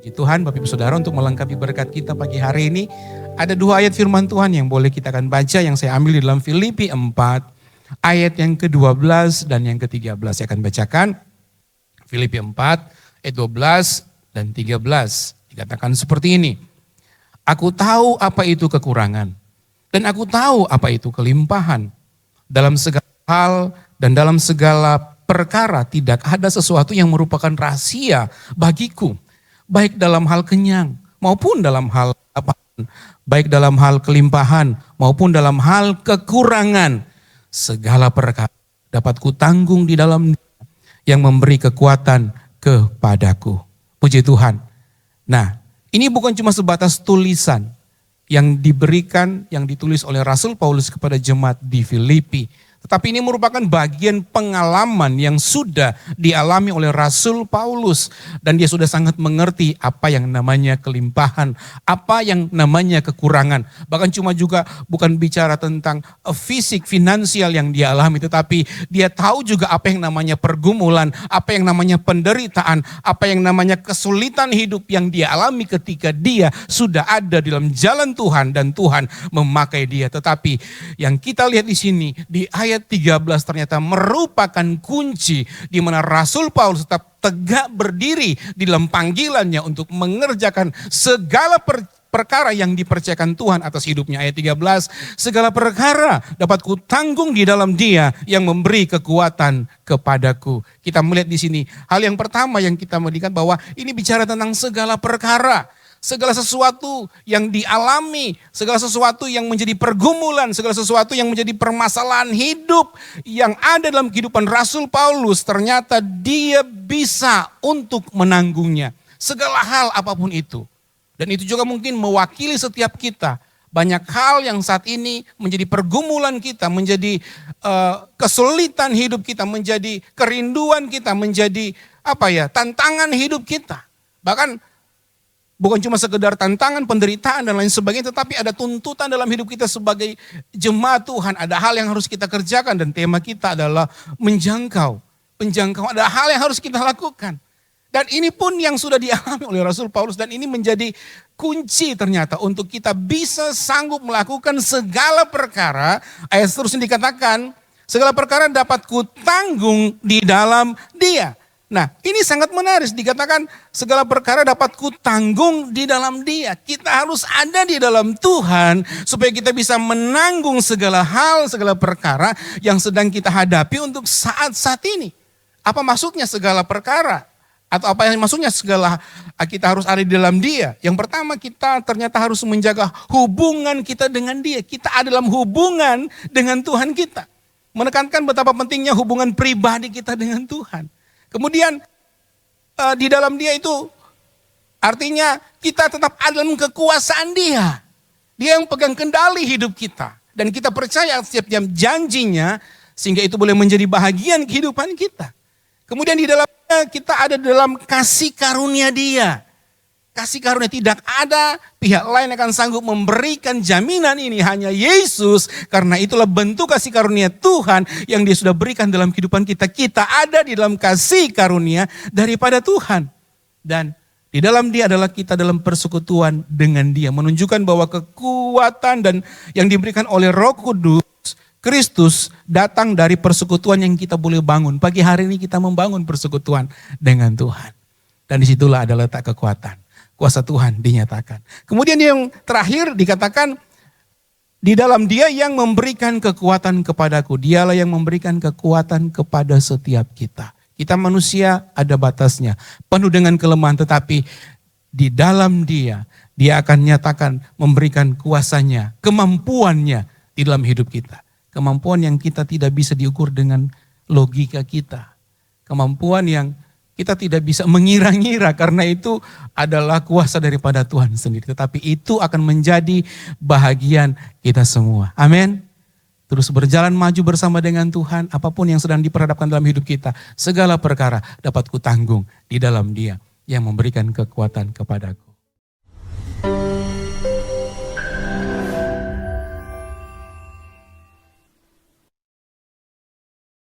Puji Tuhan Bapak Ibu Saudara, untuk melengkapi berkat kita pagi hari ini, ada dua ayat firman Tuhan yang boleh kita akan baca, yang saya ambil di dalam Filipi 4 ayat yang ke-12 dan yang ke-13. Saya akan bacakan Filipi 4 ayat 12 dan 13. Dikatakan seperti ini: Aku tahu apa itu kekurangan dan aku tahu apa itu kelimpahan. Dalam segala hal dan dalam segala perkara tidak ada sesuatu yang merupakan rahasia bagiku, baik dalam hal kenyang maupun dalam hal lapang, baik dalam hal kelimpahan maupun dalam hal kekurangan. Segala perkara dapat kutanggung di dalam Dia yang memberi kekuatan kepadaku. Puji Tuhan. Nah, ini bukan cuma sebatas tulisan yang diberikan, yang ditulis oleh Rasul Paulus kepada jemaat di Filipi. Tetapi ini merupakan bagian pengalaman yang sudah dialami oleh Rasul Paulus. Dan dia sudah sangat mengerti apa yang namanya kelimpahan, apa yang namanya kekurangan. Bahkan juga bukan bicara tentang fisik, finansial yang dia alami. Tetapi dia tahu juga apa yang namanya pergumulan, apa yang namanya penderitaan, apa yang namanya kesulitan hidup yang dia alami ketika dia sudah ada di dalam jalan Tuhan dan Tuhan memakai dia. Tetapi yang kita lihat di sini, di ayat 13 ternyata merupakan kunci di mana Rasul Paulus tetap tegak berdiri di dalam panggilannya untuk mengerjakan segala perkara yang dipercayakan Tuhan atas hidupnya. Ayat 13, segala perkara dapat kutanggung di dalam Dia yang memberi kekuatan kepadaku. Kita melihat di sini hal yang pertama yang kita melihat bahwa ini bicara tentang segala perkara. Segala sesuatu yang dialami, segala sesuatu yang menjadi pergumulan, segala sesuatu yang menjadi permasalahan hidup yang ada dalam kehidupan Rasul Paulus, ternyata dia bisa untuk menanggungnya. Segala hal apapun itu. Dan itu juga mungkin mewakili setiap kita. Banyak hal yang saat ini menjadi pergumulan kita, menjadi kesulitan hidup kita, menjadi kerinduan kita, menjadi tantangan hidup kita. Bahkan bukan cuma sekedar tantangan, penderitaan dan lain sebagainya, tetapi ada tuntutan dalam hidup kita sebagai jemaat Tuhan. Ada hal yang harus kita kerjakan dan tema kita adalah menjangkau. Penjangkauan, ada hal yang harus kita lakukan. Dan ini pun yang sudah dialami oleh Rasul Paulus dan ini menjadi kunci ternyata untuk kita bisa sanggup melakukan segala perkara. Ayat seterusnya dikatakan, segala perkara dapat kutanggung di dalam Dia. Nah, ini sangat menarik, dikatakan segala perkara dapat kutanggung di dalam Dia. Kita harus ada di dalam Tuhan supaya kita bisa menanggung segala hal, segala perkara yang sedang kita hadapi untuk saat-saat ini. Apa maksudnya segala perkara? Atau apa yang maksudnya segala kita harus ada di dalam Dia? Yang pertama, kita ternyata harus menjaga hubungan kita dengan Dia. Kita ada dalam hubungan dengan Tuhan kita. Menekankan betapa pentingnya hubungan pribadi kita dengan Tuhan. Kemudian di dalam Dia itu artinya kita tetap ada dalam kekuasaan Dia. Dia yang pegang kendali hidup kita. Dan kita percaya setiap janjinya sehingga itu boleh menjadi bahagian kehidupan kita. Kemudian di dalamnya kita ada dalam kasih karunia Dia. Kasih karunia, tidak ada pihak lain akan sanggup memberikan jaminan ini, hanya Yesus. Karena itulah bentuk kasih karunia Tuhan yang Dia sudah berikan dalam kehidupan kita. Kita ada di dalam kasih karunia daripada Tuhan. Dan di dalam Dia adalah kita dalam persekutuan dengan Dia. Menunjukkan bahwa kekuatan dan yang diberikan oleh Roh Kudus, Kristus datang dari persekutuan yang kita boleh bangun. Pagi hari ini kita membangun persekutuan dengan Tuhan. Dan disitulah ada letak kekuatan. Kuasa Tuhan dinyatakan. Kemudian yang terakhir dikatakan, di dalam Dia yang memberikan kekuatan kepadaku. Dialah yang memberikan kekuatan kepada setiap kita. Kita manusia ada batasnya, penuh dengan kelemahan, tetapi di dalam Dia akan nyatakan memberikan kuasanya, kemampuannya di dalam hidup kita. Kemampuan yang kita tidak bisa diukur dengan logika kita. Kemampuan yang kita tidak bisa mengira-ngira karena itu adalah kuasa daripada Tuhan sendiri. Tetapi itu akan menjadi bahagian kita semua. Amin. Terus berjalan maju bersama dengan Tuhan. Apapun yang sedang diperhadapkan dalam hidup kita. Segala perkara dapat kutanggung di dalam Dia yang memberikan kekuatan kepadaku.